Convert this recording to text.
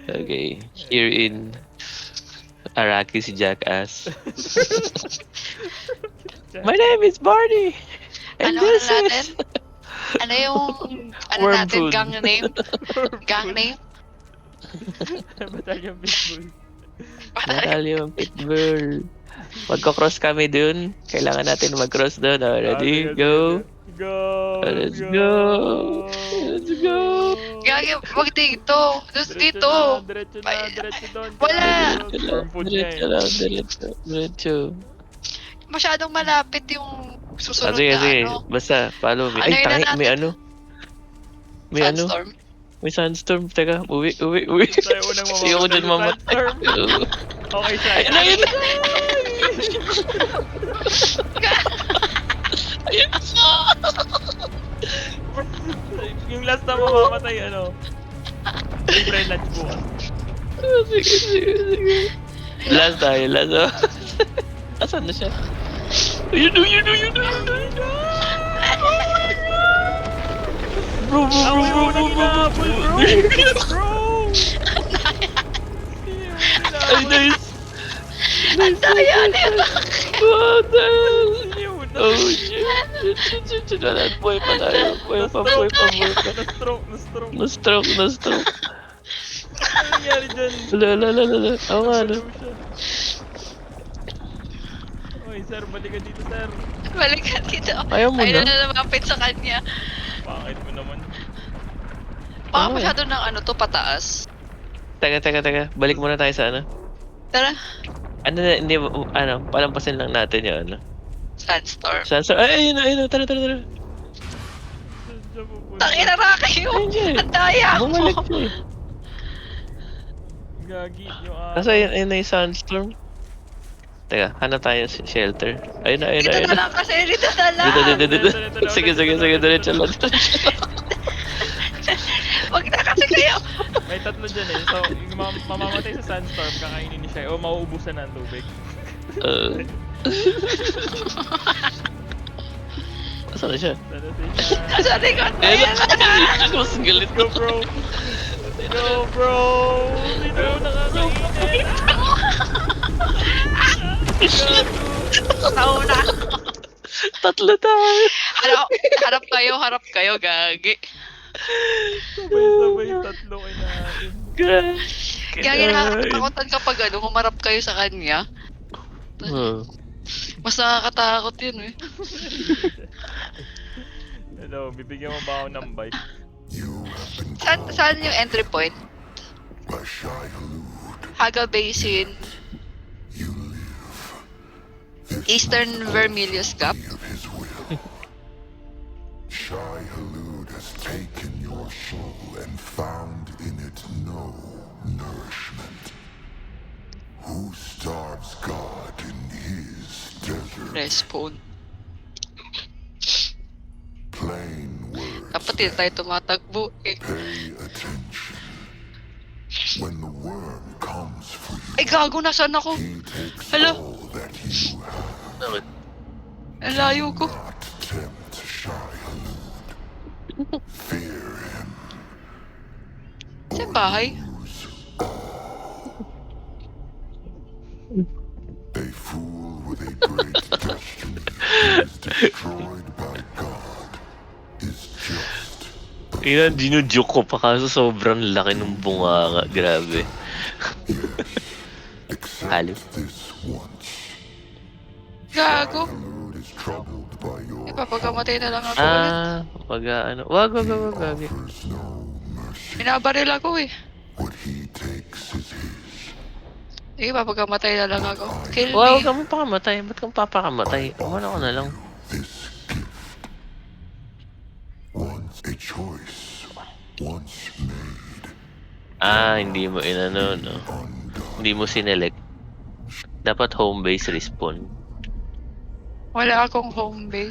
Okay, here in Araki si Jackass. My name is Barney! And Ano this natin? is... Ano yung, ano Worm natin, food. gang name? Gang name? Batalyon Pitbull. Battalion Pitbull. Magko-cross kami dun. Kailangan natin mag-cross dun. Oh, ready? Sige, sige, Go! sige. Go! Let's go! Let's go! Gagi, wag dito. Just dito. Diretso na, diretso doon. Wala. Worm food niya Diretso eh. lang, diretso. Diretso. Masyadong malapit yung susunod Sige, na sige. ano. Basta, follow me. Ano Ay, yun na tangi, natin? may ano. May ano. Sandstorm. May sandstorm. Teka, uwi. Tayo unang mamamatay Ayoko dyan sa mamatay. sandstorm. Okay, siya. Ayun na, ayun na. Ayun na. Yung last na mamamatay, ano? Libre lunch bukas. Sige. Last tayo, last. Asan na siya? Ayun na. Bro. Ay, nice. Ang daya nila. What the hell? Oh, shit. Wala, buhay pa tayo. Buhay pa. Na-stroke. Na-stroke. Ano nangyari dyan? Wala. Oo nga, no? Oy, sir, balik ka dito, sir. Balik ka dito. Ayaw mo Ayun na? na lumapit sa kanya. Bakit mo naman? Baka Oo. masyado ng ano to, pataas. Teka. Balik muna tayo sa ano. Tara. Palampasin lang natin yung ano. Sandstorm. Ay, ayun na. Tara. Diyan pupunta. Tangina na kayo. Ayun. Ang daya mo. Bumalik siya eh. Gagi yung Kaso ayun na yung sandstorm. Teka, hanap tayo shelter. Ayun na. Dito na lang kasi. Dito na lang. Dito. Sige, diretso lang. Wag na kasi kayo. May tatlo dyan eh. So, yung mamamatay sa sandstorm, kakainin ni siya. O mauubusan na ang tubig. Saan na siya? Ano siya? Nasa likod na Ayun yan. na. Mas galit Go, bro! Go, bro! Dito nakakainin! Nauna. Tatlo tayo. Harap kayo, gagi. Sabay-sabay tatlo kinain. Gagi, nakakatakutan kapag ano, humarap kayo sa kanya. Mas nakakatakot yun eh. Hello, bibigyan mo ba ako ng bite? Saan yung entry point? Haga Basin. Eastern Vermilius Gap. Shai Halud has taken your soul and found in it no nourishment. Who starves God in his desert? Respawn. Plain words. Dapat hindi tayo tumatakbo eh. Pay attention. When the worm comes for you, Ay gago, nasaan ako? he takes Hello? all that you have. Ang layo ko. Not tempt Shai Halud. Fear him. Sa bahay. A fool with a great destiny who is destroyed by God is just Ina, ginujoke ko pa kaso sobrang laki ng bunganga. Grabe. Halo. accept this once. Gago. Halud is troubled by your Ipapagamatay na lang ako ulit. Wag. Wag. offers no mercy. Binabaril ako eh. What he takes is his. Sige, papagamatay na lang ako. Kill Wag me. ka mo pakamatay. Ba't kang papakamatay? Umano ko na lang. This gift. Once a choice, once made, Hindi mo inano, no? Hindi mo sinelect. Dapat home base respawn. Wala akong home base.